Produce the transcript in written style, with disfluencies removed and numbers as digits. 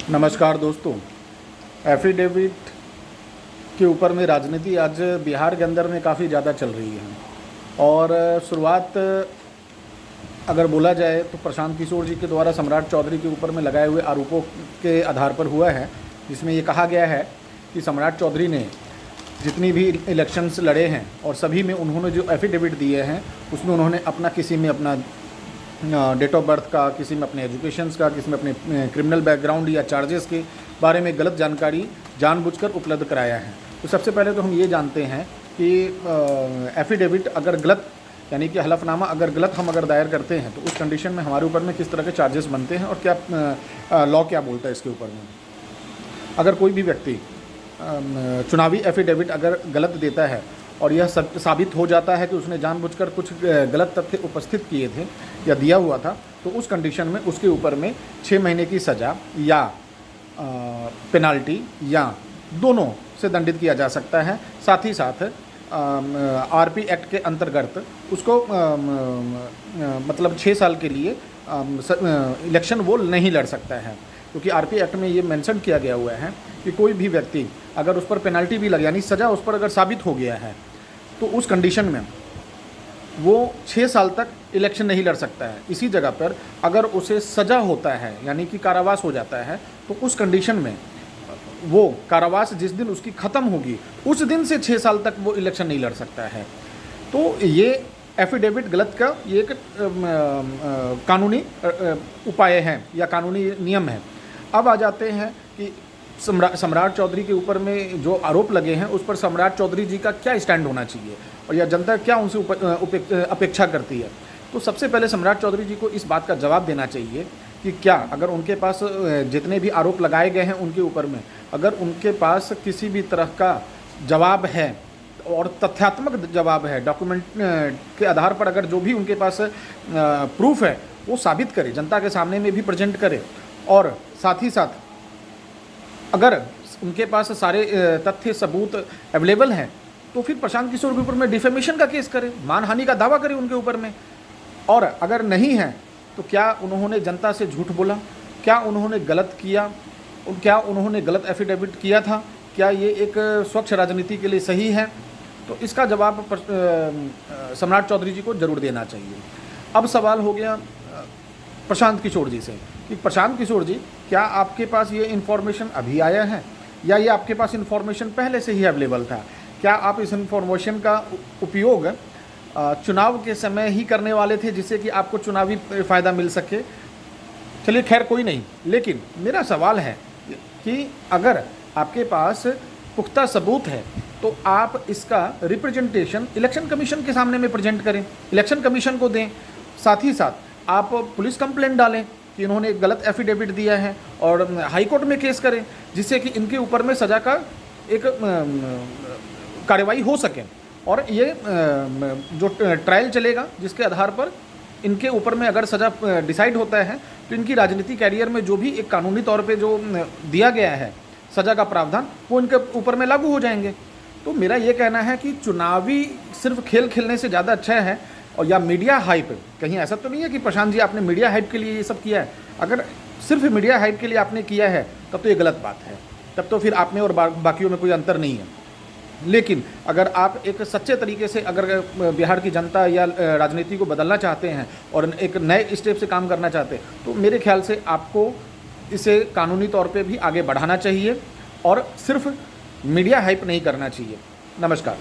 नमस्कार दोस्तों। एफिडेविट के ऊपर में राजनीति आज बिहार के अंदर में काफ़ी ज़्यादा चल रही है और शुरुआत अगर बोला जाए तो प्रशांत किशोर जी के द्वारा सम्राट चौधरी के ऊपर में लगाए हुए आरोपों के आधार पर हुआ है, जिसमें ये कहा गया है कि सम्राट चौधरी ने जितनी भी इलेक्शंस लड़े हैं और सभी में उन्होंने जो एफिडेविट दिए हैं उसमें उन्होंने अपना किसी में अपना डेट ऑफ बर्थ का, किसी में अपने एजुकेशंस का, किसी में अपने क्रिमिनल बैकग्राउंड या चार्जेस के बारे में गलत जानकारी जानबूझकर उपलब्ध कराया है। तो सबसे पहले तो हम ये जानते हैं कि एफिडेविट अगर गलत यानी कि हलफनामा अगर गलत हम दायर करते हैं तो उस कंडीशन में हमारे ऊपर में किस तरह के चार्जेस बनते हैं और क्या लॉ क्या बोलता है इसके ऊपर में। अगर कोई भी व्यक्ति चुनावी एफिडेविट अगर गलत देता है और यह साबित हो जाता है कि उसने जानबूझकर कुछ गलत तथ्य उपस्थित किए थे या दिया हुआ था, तो उस कंडीशन में उसके ऊपर में 6 महीने की सज़ा या पेनाल्टी या दोनों से दंडित किया जा सकता है। साथ ही साथ आरपी एक्ट के अंतर्गत उसको मतलब 6 साल के लिए इलेक्शन वो नहीं लड़ सकता है, क्योंकि आरपी एक्ट में ये मेंशन किया गया हुआ है कि कोई भी व्यक्ति अगर उस पर पेनल्टी भी लगे यानी सज़ा उस पर अगर साबित हो गया है तो उस कंडीशन में वो 6 साल तक इलेक्शन नहीं लड़ सकता है। इसी जगह पर अगर उसे सज़ा होता है यानी कि कारावास हो जाता है तो उस कंडीशन में वो कारावास जिस दिन उसकी ख़त्म होगी उस दिन से 6 साल तक वो इलेक्शन नहीं लड़ सकता है। तो ये एफिडेविट गलत का ये एक कानूनी उपाय है या कानूनी नियम है। अब आ जाते हैं कि सम्राट चौधरी के ऊपर में जो आरोप लगे हैं उस पर सम्राट चौधरी जी का क्या स्टैंड होना चाहिए और या जनता क्या उनसे अपेक्षा करती है। तो सबसे पहले सम्राट चौधरी जी को इस बात का जवाब देना चाहिए कि क्या अगर उनके पास जितने भी आरोप लगाए गए हैं उनके ऊपर में अगर उनके पास किसी भी तरह का जवाब है और तथ्यात्मक जवाब है, डॉक्यूमेंट के आधार पर अगर जो भी उनके पास प्रूफ है वो साबित करे, जनता के सामने में भी प्रेजेंट करे और साथ ही साथ अगर उनके पास सारे तथ्य सबूत अवेलेबल हैं तो फिर प्रशांत किशोर के ऊपर में डिफेमेशन का केस करे, मानहानि का दावा करे उनके ऊपर में। और अगर नहीं है तो क्या उन्होंने जनता से झूठ बोला, क्या उन्होंने गलत किया, क्या उन्होंने गलत एफिडेविट किया था, क्या ये एक स्वच्छ राजनीति के लिए सही है। तो इसका जवाब सम्राट चौधरी जी को ज़रूर देना चाहिए। अब सवाल हो गया प्रशांत किशोर जी से कि प्रशांत किशोर जी क्या आपके पास ये इन्फॉर्मेशन अभी आया है या ये आपके पास इन्फॉर्मेशन पहले से ही अवेलेबल था। क्या आप इस इन्फॉर्मेशन का उपयोग चुनाव के समय ही करने वाले थे जिससे कि आपको चुनावी फ़ायदा मिल सके। चलिए खैर कोई नहीं, लेकिन मेरा सवाल है कि अगर आपके पास पुख्ता सबूत है तो आप इसका रिप्रेजेंटेशन इलेक्शन कमीशन के सामने में प्रेजेंट करें, इलेक्शन कमीशन को दें। साथ ही साथ आप पुलिस कंप्लेंट डालें कि इन्होंने गलत एफिडेविट दिया है और हाई कोर्ट में केस करें जिससे कि इनके ऊपर में सज़ा का एक कार्रवाई हो सके और ये जो ट्रायल चलेगा जिसके आधार पर इनके ऊपर में अगर सज़ा डिसाइड होता है तो इनकी राजनीतिक कैरियर में जो भी एक कानूनी तौर पे जो दिया गया है सज़ा का प्रावधान वो इनके ऊपर में लागू हो जाएंगे। तो मेरा ये कहना है कि चुनावी सिर्फ खेल खेलने से ज़्यादा अच्छा है और या मीडिया हाइप, कहीं ऐसा तो नहीं है कि प्रशांत जी आपने मीडिया हाइप के लिए ये सब किया है। अगर सिर्फ मीडिया हाइप के लिए आपने किया है तब तो ये गलत बात है, तब तो फिर आप में और बाकियों में कोई अंतर नहीं है। लेकिन अगर आप एक सच्चे तरीके से अगर बिहार की जनता या राजनीति को बदलना चाहते हैं और एक नए स्टेप से काम करना चाहते हैं तो मेरे ख्याल से आपको इसे कानूनी तौर पे भी आगे बढ़ाना चाहिए और सिर्फ मीडिया हाइप नहीं करना चाहिए। नमस्कार।